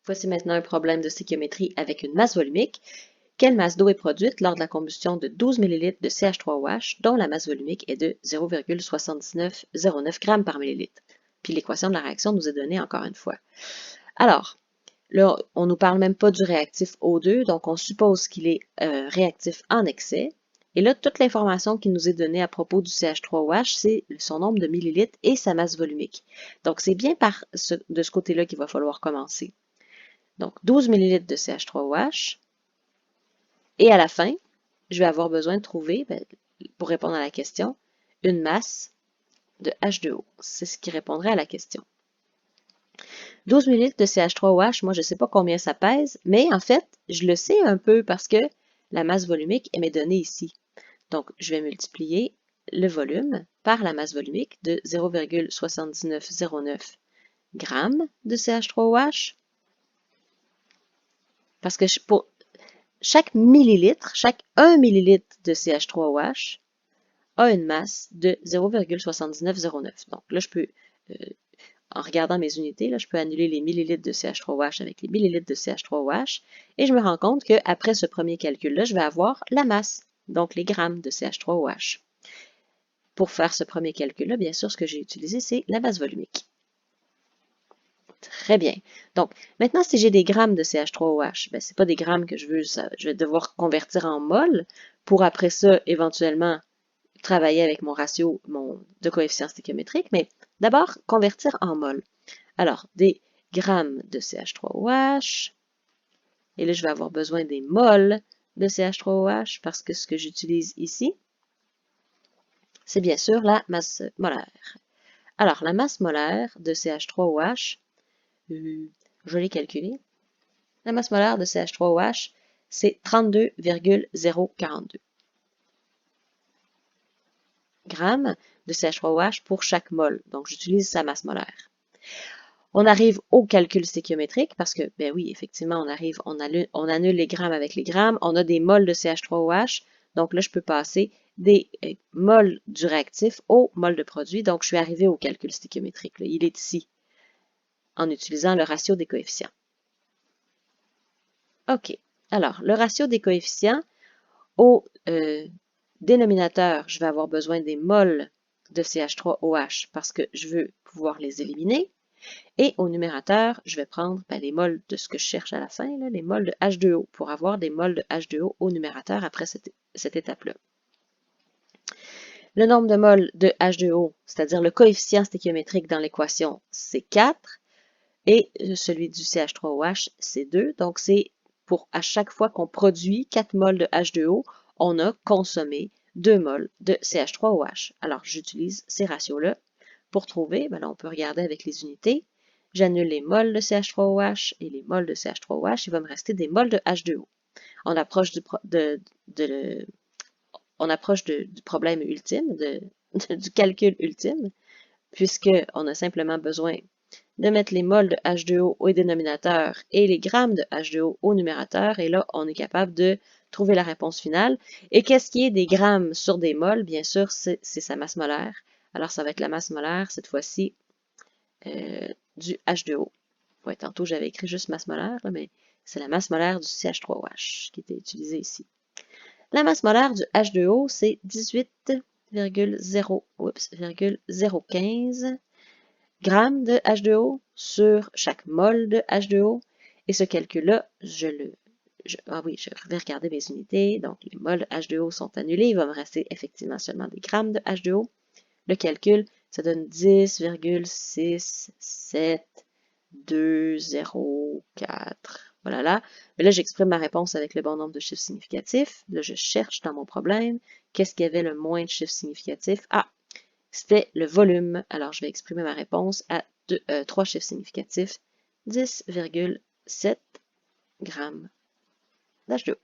Voici maintenant un problème de stéchiométrie avec une masse volumique. Quelle masse d'eau est produite lors de la combustion de 12 ml de CH3OH dont la masse volumique est de 0,7909 g par millilitre? Puis l'équation de la réaction nous est donnée encore une fois. Alors, là, on ne nous parle même pas du réactif O2, donc on suppose qu'il est réactif en excès. Et là, toute l'information qui nous est donnée à propos du CH3OH, c'est son nombre de millilitres et sa masse volumique. Donc, c'est bien de ce côté-là qu'il va falloir commencer. Donc, 12 ml de CH3OH. Et à la fin, je vais avoir besoin de trouver, pour répondre à la question, une masse de H2O. C'est ce qui répondrait à la question. 12 ml de CH3OH, moi je ne sais pas combien ça pèse, mais en fait, je le sais un peu parce que la masse volumique m'est donnée ici. Donc, je vais multiplier le volume par la masse volumique de 0,7909 g de CH3OH. Parce que pour chaque millilitre, chaque 1 millilitre de CH3OH a une masse de 0,7909. Donc là, je peux, en regardant mes unités, là, je peux annuler les millilitres de CH3OH avec les millilitres de CH3OH et je me rends compte qu'après ce premier calcul-là, je vais avoir la masse, donc les grammes de CH3OH. Pour faire ce premier calcul-là, bien sûr, ce que j'ai utilisé, c'est la masse volumique. Très bien. Donc, maintenant, si j'ai des grammes de CH3OH, ce n'est pas des grammes que je veux, je vais devoir convertir en mol pour après ça, éventuellement, travailler avec mon ratio de coefficient stéchiométrique, mais d'abord, convertir en mol. Alors, des grammes de CH3OH, et là, je vais avoir besoin des mols de CH3OH parce que ce que j'utilise ici, c'est bien sûr la masse molaire. Alors, la masse molaire de CH3OH, je l'ai calculé. La masse molaire de CH3OH, c'est 32,042 grammes de CH3OH pour chaque mol. Donc, j'utilise sa masse molaire. On arrive au calcul stéchiométrique parce que, ben oui, effectivement, on annule les grammes avec les grammes. On a des mols de CH3OH. Donc là, je peux passer des mols du réactif au mol de produit. Donc, je suis arrivé au calcul stéchiométrique. Là. Il est ici, en utilisant le ratio des coefficients. OK. Alors, le ratio des coefficients, au dénominateur, je vais avoir besoin des mols de CH3OH parce que je veux pouvoir les éliminer. Et au numérateur, je vais prendre les mols de ce que je cherche à la fin, là, les mols de H2O, pour avoir des mols de H2O au numérateur après cette étape-là. Le nombre de mols de H2O, c'est-à-dire le coefficient stéchiométrique dans l'équation, c'est 4. Et celui du CH3OH, c'est 2. Donc, c'est pour à chaque fois qu'on produit 4 mols de H2O, on a consommé 2 mols de CH3OH. Alors, j'utilise ces ratios-là pour trouver, là, on peut regarder avec les unités. J'annule les mols de CH3OH et les mols de CH3OH. Il va me rester des mols de H2O. On approche du problème ultime, du calcul ultime, puisqu'on a simplement besoin de mettre les mols de H2O au dénominateur et les grammes de H2O au numérateur. Et là, on est capable de trouver la réponse finale. Et qu'est-ce qui est des grammes sur des mols? Bien sûr, c'est sa masse molaire. Alors, ça va être la masse molaire, cette fois-ci, du H2O. Ouais, tantôt, j'avais écrit juste masse molaire, là, mais c'est la masse molaire du CH3OH qui était utilisée ici. La masse molaire du H2O, c'est 18,015 grammes de H2O sur chaque mol de H2O. Et ce calcul-là, je vais regarder mes unités. Donc, les mols de H2O sont annulés. Il va me rester effectivement seulement des grammes de H2O. Le calcul, ça donne 10,67204. Voilà là. Mais là, j'exprime ma réponse avec le bon nombre de chiffres significatifs. Là, je cherche dans mon problème. Qu'est-ce qu'il y avait le moins de chiffres significatifs? Ah, c'était le volume. Alors, je vais exprimer ma réponse à 3 chiffres significatifs. 10,7 grammes d'H2O.